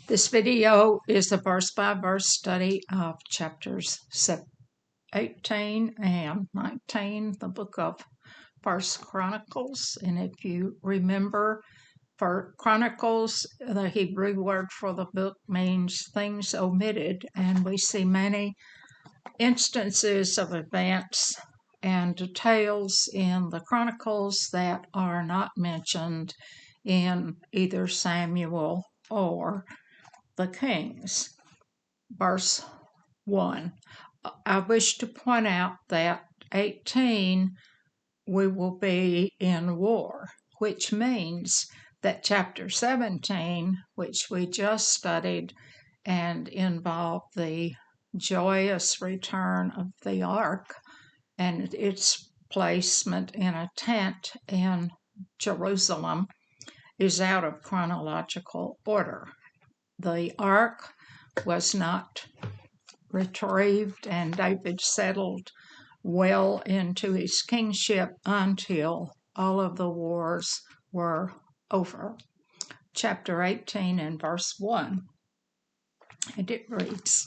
This video is a verse-by-verse study of chapters 18 and 19, the book of First Chronicles. And if you remember, for Chronicles, the Hebrew word for the book means things omitted, and we see many instances of events and details in the Chronicles that are not mentioned in either Samuel or the Kings. Verse 1. I wish to point out that 18 we will be in war, which means that chapter 17, which we just studied and involved the joyous return of the ark and its placement in a tent in Jerusalem, is out of chronological order. The ark was not retrieved, and David settled well into his kingship until all of the wars were over. Chapter 18 and verse 1. And it reads,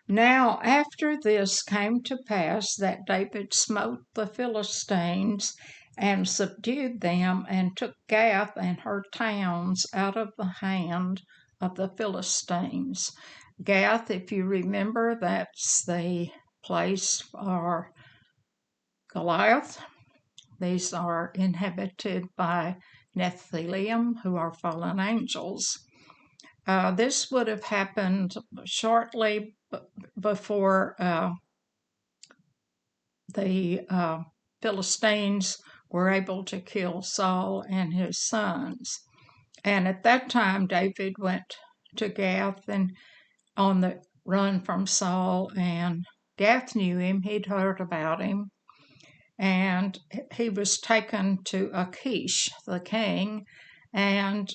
Now after this came to pass that David smote the Philistines and subdued them, and took Gath and her towns out of the hand of the Philistines. Gath, if you remember, that's the place for Goliath. These are inhabited by Nephilim, who are fallen angels. This would have happened shortly before the Philistines were able to kill Saul and his sons. And at that time, David went to Gath and on the run from Saul, and Gath knew him. He'd heard about him. And he was taken to Achish, the king, and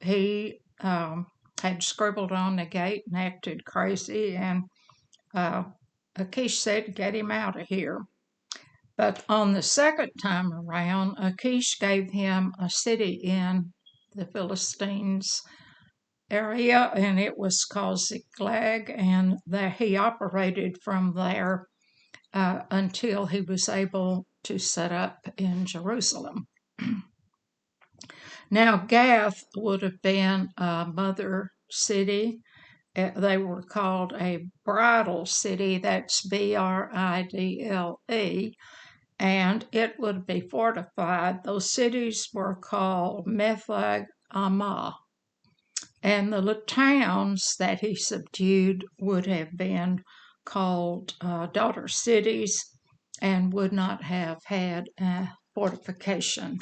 he had scribbled on the gate and acted crazy, and Achish said, get him out of here. But on the second time around, Achish gave him a city in the Philistines area, and it was called Ziklag, and that he operated from there until he was able to set up in Jerusalem. Now, Gath would have been a mother city. They were called a bridal city, that's Bridle, and it would be fortified. Those cities were called Methag Ammah, and the towns that he subdued would have been called daughter cities and would not have had a fortification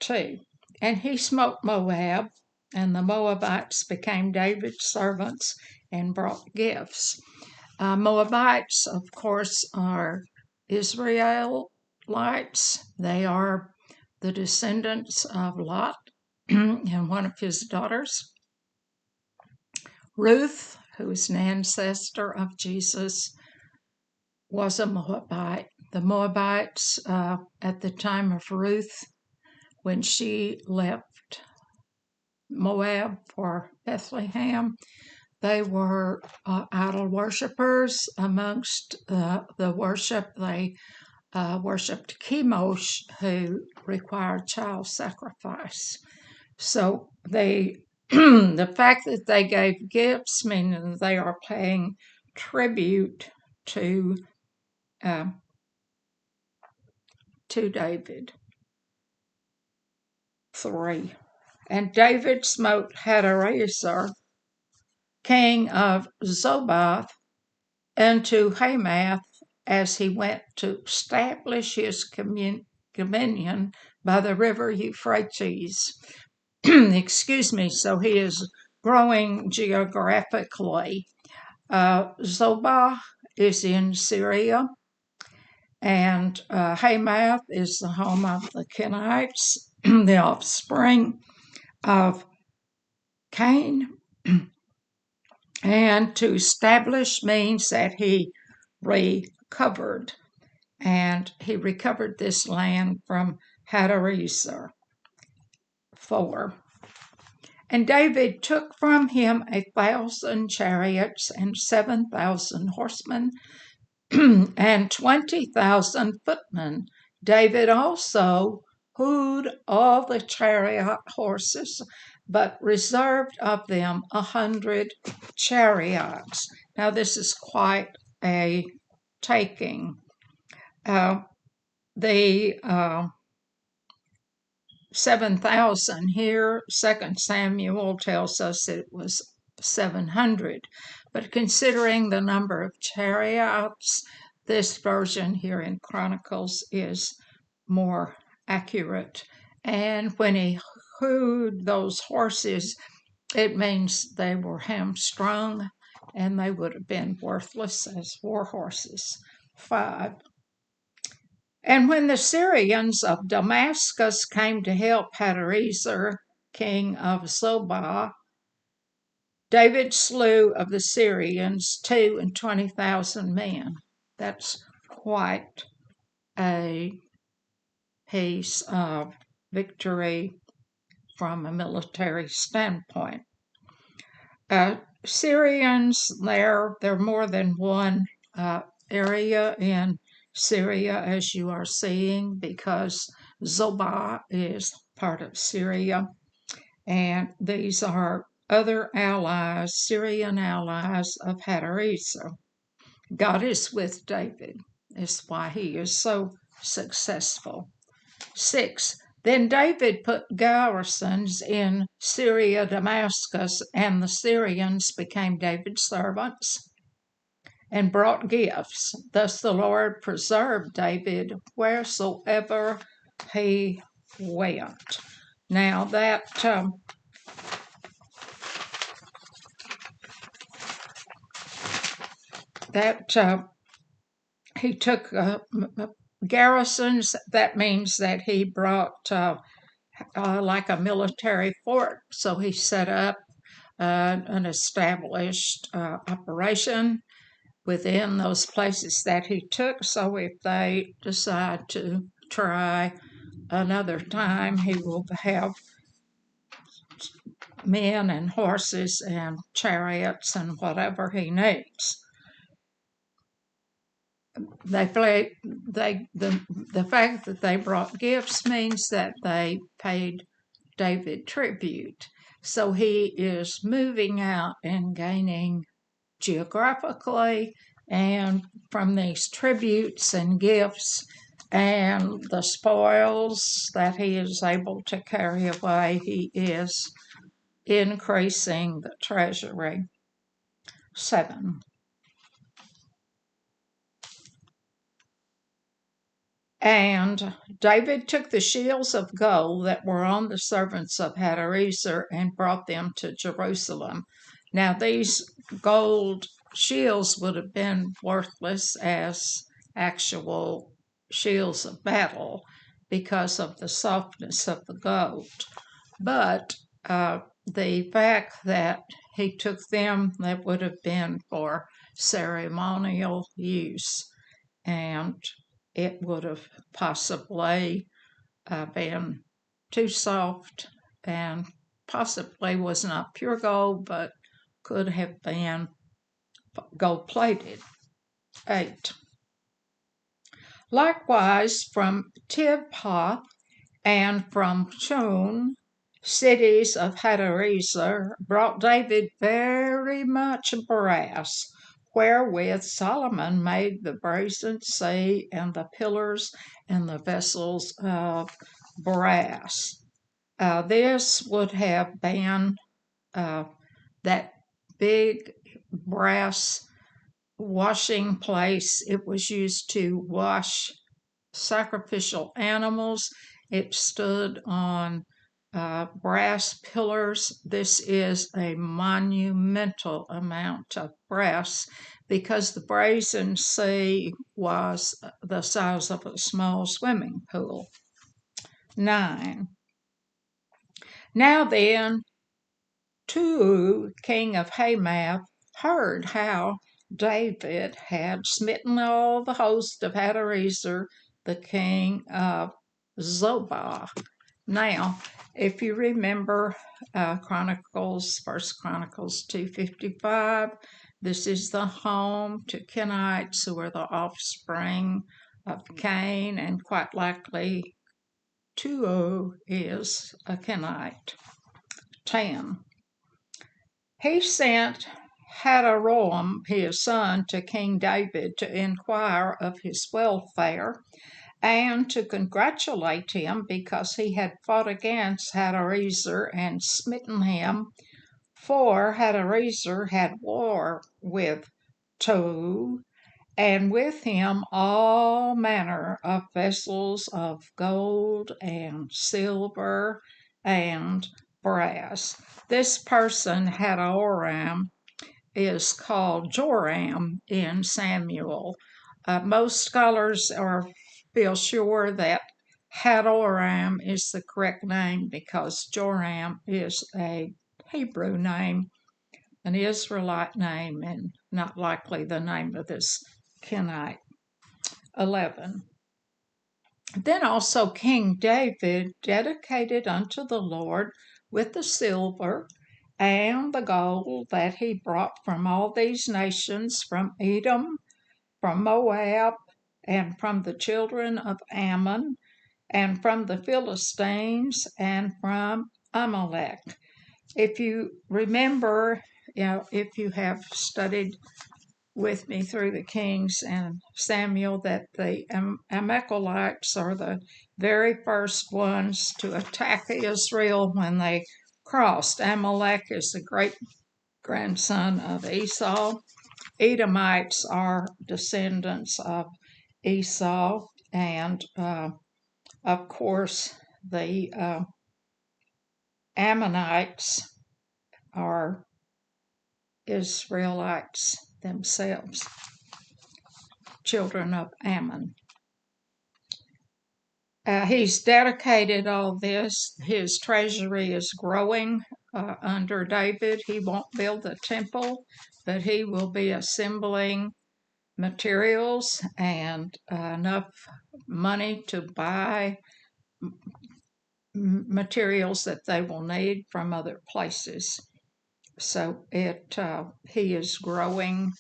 too. And he smote Moab, and the Moabites became David's servants and brought gifts. Moabites, of course, are Israelites. They are the descendants of Lot and one of his daughters. Ruth, who is an ancestor of Jesus, was a Moabite. The Moabites, at the time of Ruth, when she left Moab for Bethlehem, they were idol worshippers. Amongst the worship, they worshipped Chemosh, who required child sacrifice. So they, the fact that they gave gifts means they are paying tribute to David. 3. And David smote Hadarezer, king of Zobath, into Hamath, as he went to establish his dominion by the river Euphrates. Excuse me, so he is growing geographically. Zobah is in Syria, and Hamath is the home of the Kenites, the offspring of Cain. And to establish means that he recovered, and he recovered this land from Hadarezer. 4. And David took from him 1,000 chariots and 7,000 horsemen and 20,000 footmen. David also houghed all the chariot horses, but reserved of them 100 chariots. Now, this is quite a taking. The 7,000 here, 2 Samuel tells us it was 700. But considering the number of chariots, this version here in Chronicles is more accurate. And when he houghed those horses, it means they were hamstrung and they would have been worthless as war horses. 5. And when the Syrians of Damascus came to help Hadarezer, king of Zobah, David slew of the Syrians 22,000 men. That's quite a piece of victory from a military standpoint. Syrians, there are more than one area in Syria, as you are seeing, because Zobah is part of Syria, and these are other allies, Syrian allies of Hadarezer. God is with David. That's why he is so successful. 6. Then David put garrisons in Syria, Damascus, and the Syrians became David's servants and brought gifts. Thus the Lord preserved David wheresoever he went. Now he took garrisons, that means that he brought like a military fort. So he set up an established operation within those places that he took. So if they decide to try another time, he will have men and horses and chariots and whatever he needs. The fact that they brought gifts means that they paid David tribute. So he is moving out and gaining geographically, and from these tributes and gifts and the spoils that he is able to carry away, he is increasing the treasury. 7. And David took the shields of gold that were on the servants of Hadarezer and brought them to Jerusalem. Now these gold shields would have been worthless as actual shields of battle because of the softness of the gold. But the fact that he took them, that would have been for ceremonial use, and it would have possibly been too soft and possibly was not pure gold, but could have been gold-plated. 8. Likewise, from Tibhath and from Chun, cities of Hadarezer, brought David very much brass, wherewith Solomon made the brazen sea and the pillars and the vessels of brass. This would have been that big brass washing place. It was used to wash sacrificial animals. It stood on brass pillars. This is a monumental amount of brass because the brazen sea was the size of a small swimming pool. 9. Now then, Tou, king of Hamath, heard how David had smitten all the host of Hadarezer, the king of Zobah, Now, if you remember Chronicles, 1 Chronicles 2:55, this is the home to Kenites, who are the offspring of Cain, and quite likely Tuo is a Kenite. 10. He sent Hadaroam, his son, to King David to inquire of his welfare and to congratulate him because he had fought against Hadarezer and smitten him, for Hadarezer had war with Tou, and with him all manner of vessels of gold and silver and brass. This person, Hadoram, is called Joram in Samuel. Most scholars feel sure that Hadoram is the correct name because Joram is a Hebrew name, an Israelite name, and not likely the name of this Kenite. 11. Then also King David dedicated unto the Lord with the silver and the gold that he brought from all these nations, from Edom, from Moab, and from the children of Ammon, and from the Philistines, and from Amalek. If you remember, if you have studied with me through the Kings and Samuel, that the Amalekites are the very first ones to attack Israel when they crossed. Amalek is the great grandson of Esau. Edomites are descendants of Esau, and of course the Ammonites are Israelites themselves, children of Ammon. He's dedicated all this. His treasury is growing under David. He won't build the temple, but he will be assembling materials and enough money to buy materials that they will need from other places. So he is growing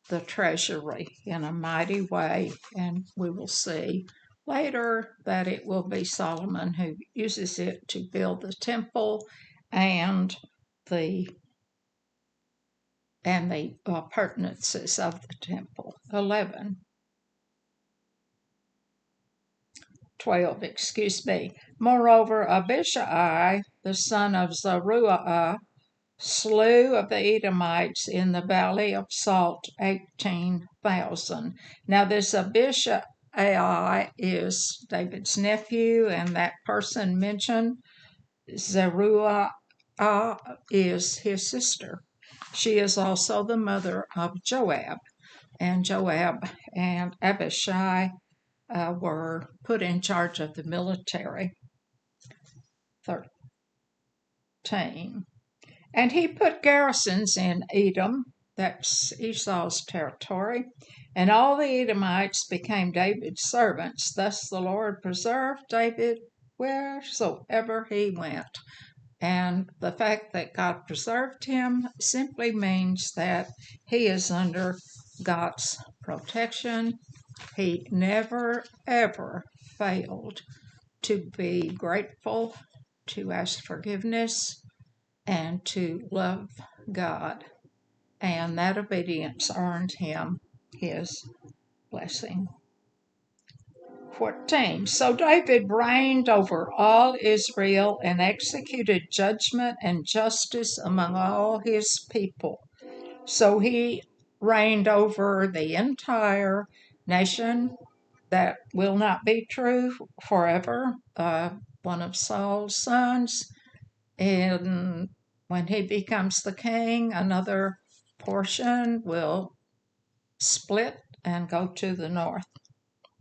the treasury in a mighty way, and we will see later that it will be Solomon who uses it to build the temple and the appurtenances of the temple. 12, Moreover, Abishai, the son of Zeruiah, slew of the Edomites in the valley of Salt 18,000. Now this Abishai is David's nephew, and that person mentioned, Zeruiah, is his sister. She is also the mother of Joab, and Joab and Abishai were put in charge of the military. 13. And he put garrisons in Edom, that's Esau's territory, and all the Edomites became David's servants. Thus the Lord preserved David wheresoever he went. And the fact that God preserved him simply means that he is under God's protection. He never, ever failed to be grateful, to ask forgiveness, and to love God. And that obedience earned him his blessing. 14. So David reigned over all Israel and executed judgment and justice among all his people. So he reigned over the entire nation. That will not be true forever. One of Saul's sons, and when he becomes the king, another portion will split and go to the north.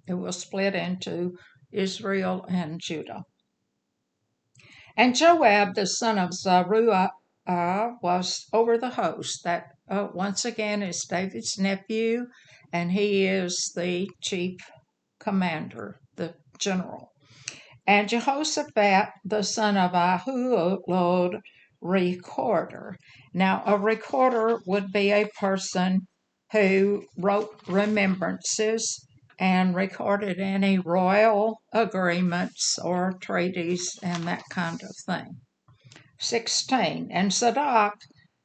It will split into Israel and Judah. And Joab, the son of Zeruiah, was over the host. That once again is David's nephew, and he is the chief commander, the general. and Jehoshaphat, the son of Ahilud, recorder. Now, a recorder would be a person who wrote remembrances and recorded any royal agreements or treaties and that kind of thing. 16. And Zadok,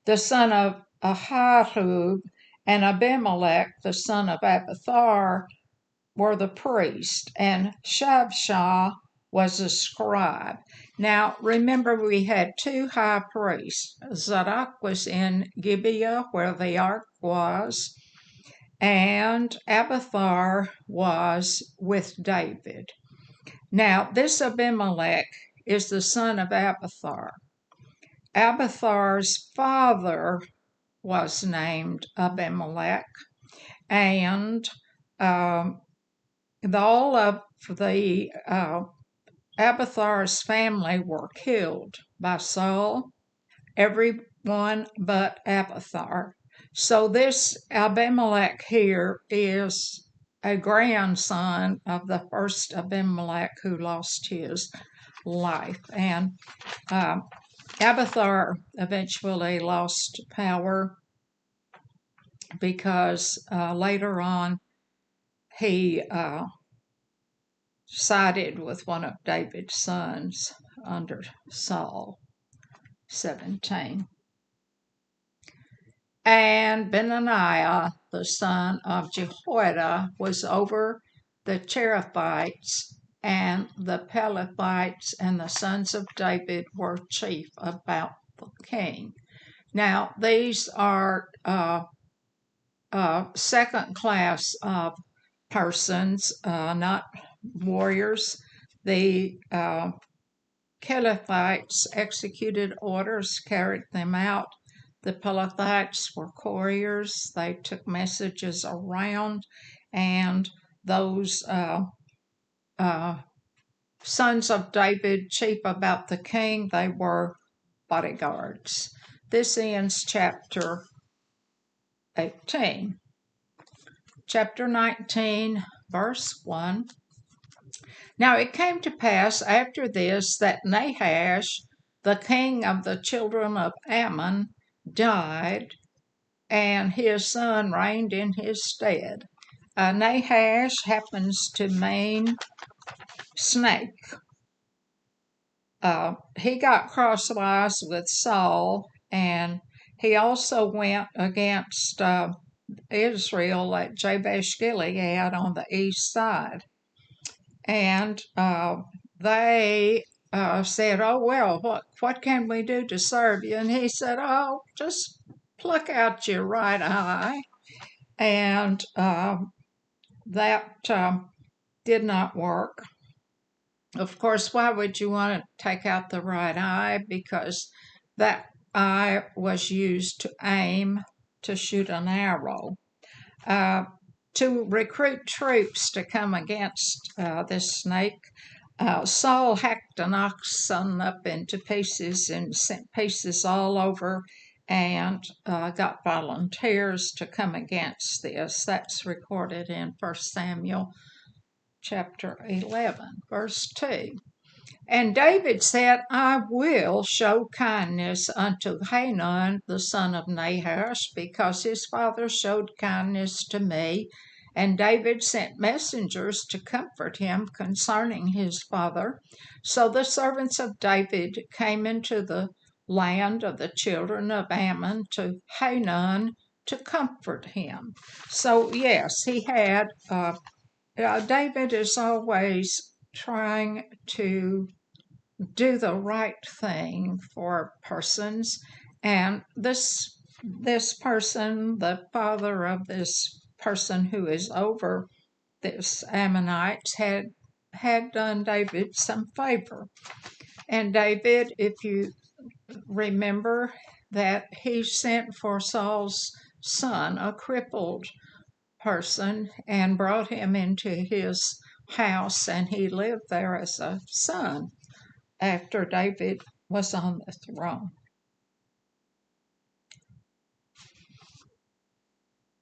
the son of Ahitub, and Abimelech, the son of Abiathar, were the priest, and Shavshah was a scribe. Now, remember, we had two high priests. Zadok was in Gibeah, where the ark was, and Abiathar was with David. Now, this Abimelech is the son of Abiathar. Abiathar's father was named Abimelech, and all of the Abiathar's family were killed by Saul, everyone but Abiathar. So this Abimelech here is a grandson of the first Abimelech who lost his life. And Abiathar eventually lost power because later on he sided with one of David's sons under Saul. 17. And Benaniah, the son of Jehoiada, was over the Cherethites, and the Pelethites, and the sons of David were chief about the king. Now, these are second class of persons, not warriors. The Kelethites executed orders, carried them out. The Pelethites were couriers. They took messages around, and those sons of David, chief about the king, they were bodyguards. This ends chapter 18. Chapter 19, verse 1. Now it came to pass after this that Nahash, the king of the children of Ammon, died, and his son reigned in his stead. Nahash happens to mean snake. He got crosswise with Saul, and he also went against Israel at Jabesh Gilead on the east side. And they said, "Oh, well, what can we do to serve you?" And he said, "Oh, just pluck out your right eye." And that did not work. Of course, why would you want to take out the right eye? Because that eye was used to aim to shoot an arrow. To recruit troops to come against this snake, Saul hacked an oxen up into pieces and sent pieces all over, and got volunteers to come against this. That's recorded in 1 Samuel chapter 11, verse 2. And David said, "I will show kindness unto Hanun the son of Nahash, because his father showed kindness to me." And David sent messengers to comfort him concerning his father. So the servants of David came into the land of the children of Ammon to Hanun to comfort him. So yes, he had, David is always trying to do the right thing for persons, and this person, the father of this person who is over this Ammonites, had done David some favor. And David, if you remember, that he sent for Saul's son, a crippled person, and brought him into his house, and he lived there as a son after David was on the throne.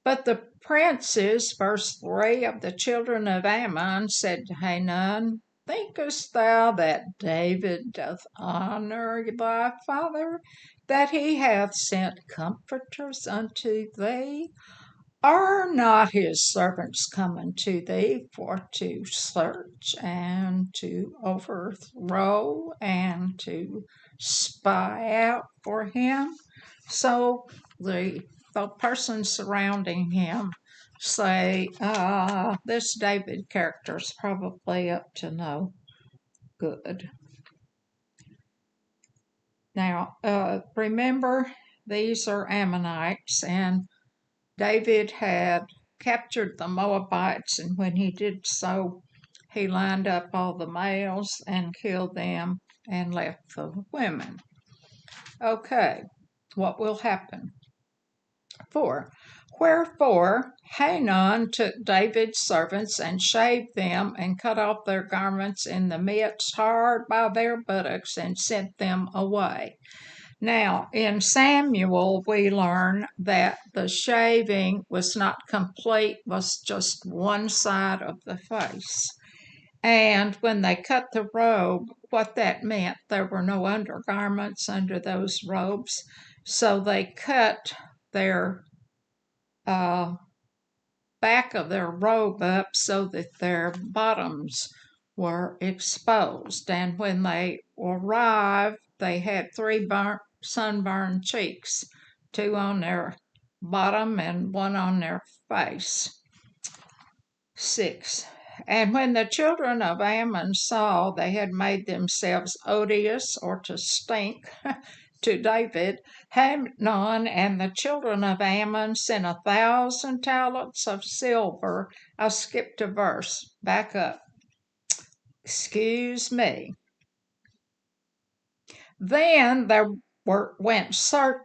But the princes, verse 3, of the children of Ammon said to Hanun, thinkest thou that David doth honor thy father, that he hath sent comforters unto thee? Are not his servants come unto thee for to search and to overthrow and to spy out for him? So the persons surrounding him say, this David character is probably up to no good. Now, remember, these are Ammonites, and David had captured the Moabites, and when he did so, he lined up all the males and killed them and left the women. Okay, what will happen? 4. Wherefore Hanun took David's servants and shaved them and cut off their garments in the midst hard by their buttocks and sent them away. Now, in Samuel, we learn that the shaving was not complete, was just one side of the face. And when they cut the robe, what that meant, there were no undergarments under those robes. So they cut their back of their robe up so that their bottoms were exposed. And when they arrived, they had 3 sunburned cheeks, 2 on their bottom and 1 on their face. 6. And when the children of Ammon saw they had made themselves odious or to stink to David, Hanun and the children of Ammon sent 1,000 talents of silver. I skipped a verse. Back up. Excuse me. Then there went some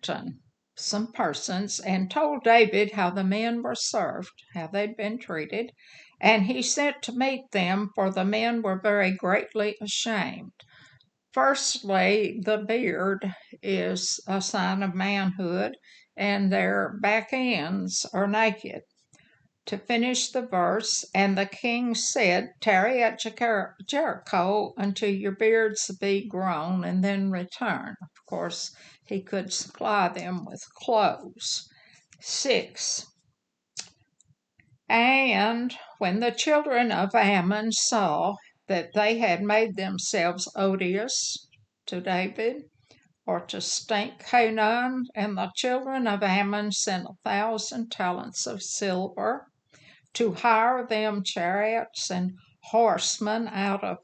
persons and told David how the men were served, how they'd been treated, and he sent to meet them, for the men were very greatly ashamed. Firstly, the beard is a sign of manhood, and their back ends are naked. To finish the verse, and the king said, tarry at Jericho until your beards be grown, and then return. Of course, he could supply them with clothes. 6. And when the children of Ammon saw that they had made themselves odious to David, or to stink, Hanun and the children of Ammon sent 1,000 talents of silver to hire them chariots and horsemen out of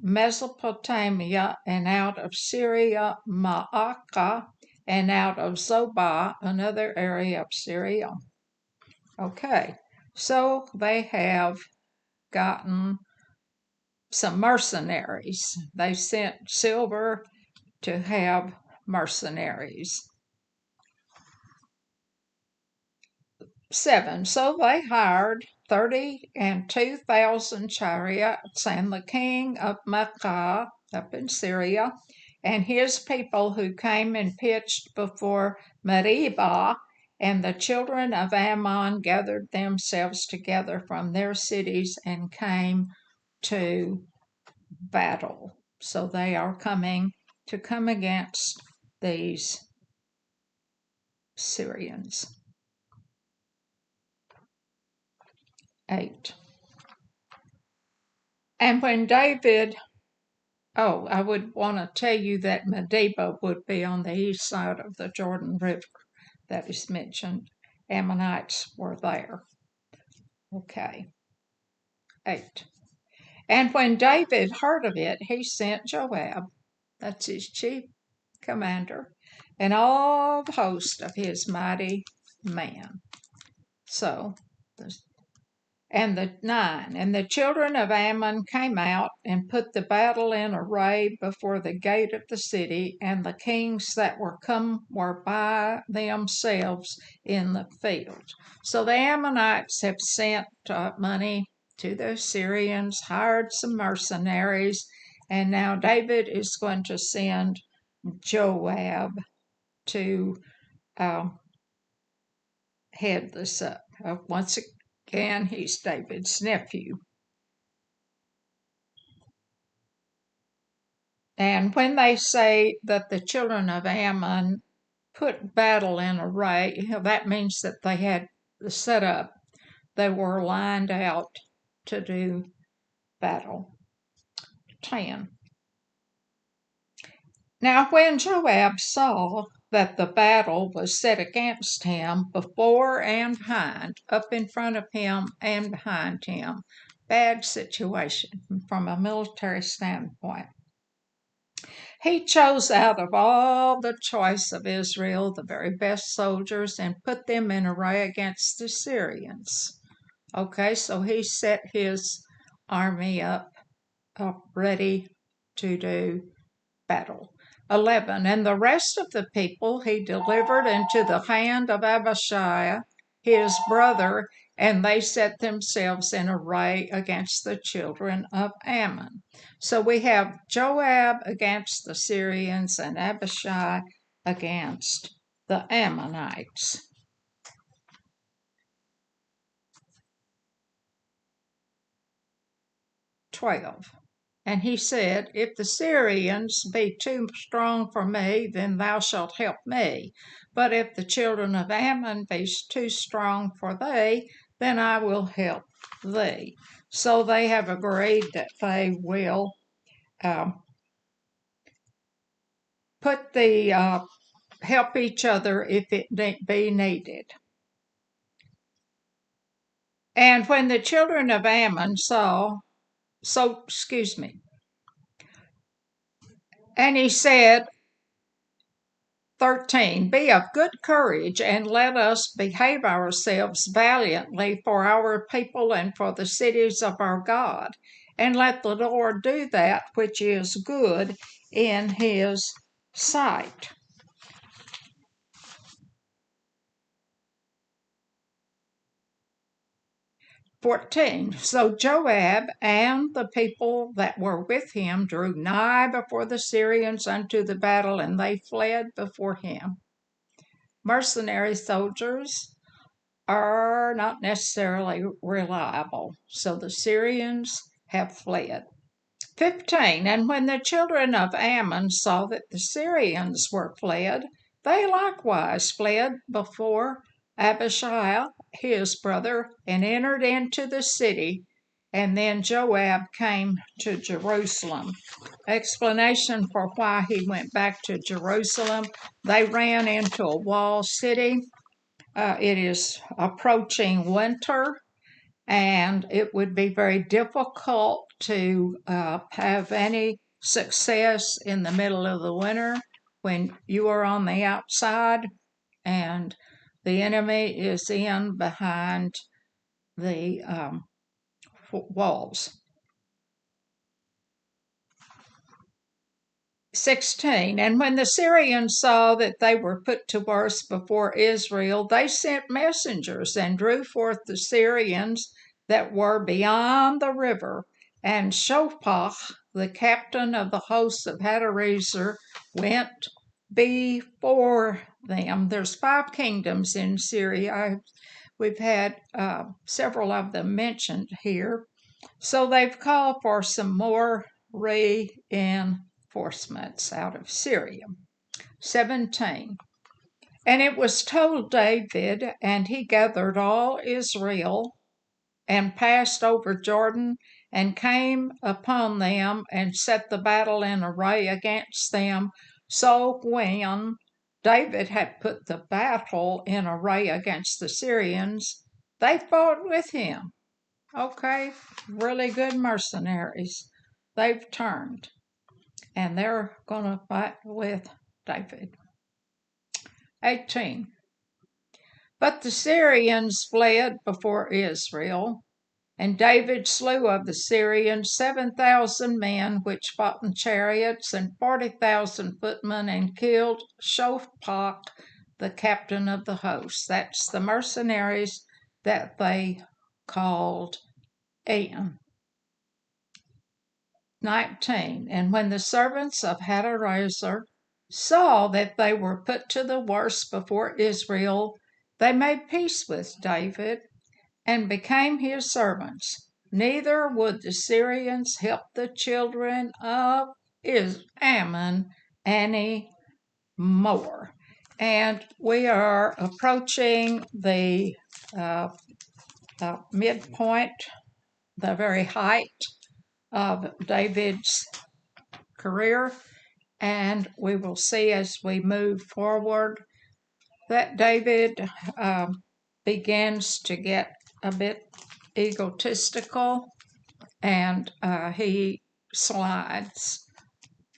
Mesopotamia and out of Syria, Maacah, and out of Zobah, another area of Syria. Okay, so they have gotten some mercenaries. They sent silver to have mercenaries. 7. So they hired 32,000 chariots, and the king of Maacah up in Syria, and his people who came and pitched before Meribah, and the children of Ammon gathered themselves together from their cities and came to battle. So they are coming to come against these Syrians. 8. And when David, I would want to tell you that Medeba would be on the east side of the Jordan River that is mentioned. Ammonites were there. Okay. 8. And when David heard of it, he sent Joab, that's his chief commander, and all the host of his mighty men. So, and the 9, and the children of Ammon came out and put the battle in array before the gate of the city, and the kings that were come were by themselves in the field. So the Ammonites have sent money to the Syrians, hired some mercenaries, and now David is going to send Joab to head this up. Once again, he's David's nephew. And when they say that the children of Ammon put battle in array, that means that they had set up, they were lined out to do battle. 10. Now, when Joab saw that the battle was set against him before and behind, up in front of him and behind him, bad situation from a military standpoint, he chose out of all the choice of Israel the very best soldiers and put them in array against the Syrians. Okay, so he set his army up ready to do battle. 11. And the rest of the people he delivered into the hand of Abishai, his brother, and they set themselves in array against the children of Ammon. So we have Joab against the Syrians and Abishai against the Ammonites. 12. And he said, If the Syrians be too strong for me, then thou shalt help me. But if the children of Ammon be too strong for thee, then I will help thee. So they have agreed that they will help each other if it be needed. And when the children of Ammon and he said, 13. Be of good courage, and let us behave ourselves valiantly for our people and for the cities of our God, and let the Lord do that which is good in his sight. 14. So Joab and the people that were with him drew nigh before the Syrians unto the battle, and they fled before him. Mercenary soldiers are not necessarily reliable, so the Syrians have fled. 15. And when the children of Ammon saw that the Syrians were fled, they likewise fled before Abishai his brother, and entered into the city. And then Joab came to Jerusalem. Explanation for why he went back to Jerusalem: they ran into a walled city. It is approaching winter, and it would be very difficult to have any success in the middle of the winter when you are on the outside and the enemy is in behind the walls. 16. And when the Syrians saw that they were put to worse before Israel, they sent messengers and drew forth the Syrians that were beyond the river. And Shophach, the captain of the hosts of Hadarezer, went before them. There's 5 kingdoms in Syria. We've had several of them mentioned here. So they've called for some more reinforcements out of Syria. 17. And it was told David, and he gathered all Israel and passed over Jordan and came upon them and set the battle in array against them. So when David had put the battle in array against the Syrians, they fought with him. Okay, really good mercenaries. They've turned, and they're going to fight with David. 18. But the Syrians fled before Israel, and David slew of the Syrians 7,000 men which fought in chariots, and 40,000 footmen, and killed Shophach, the captain of the host. That's the mercenaries that they called in. 19. And when the servants of Hadarezer saw that they were put to the worse before Israel, they made peace with David and became his servants. Neither would the Syrians help the children of is Ammon anymore. And we are approaching the midpoint, the very height of David's career. And we will see as we move forward that David begins to get a bit egotistical, and he slides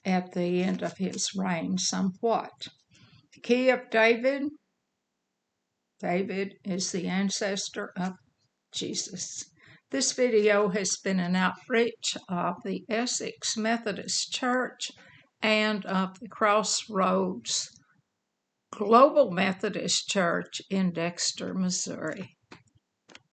at the end of his reign somewhat. The key of David is the ancestor of Jesus. This video has been an outreach of the Essex Methodist Church and of the Crossroads Global Methodist Church in Dexter, Missouri.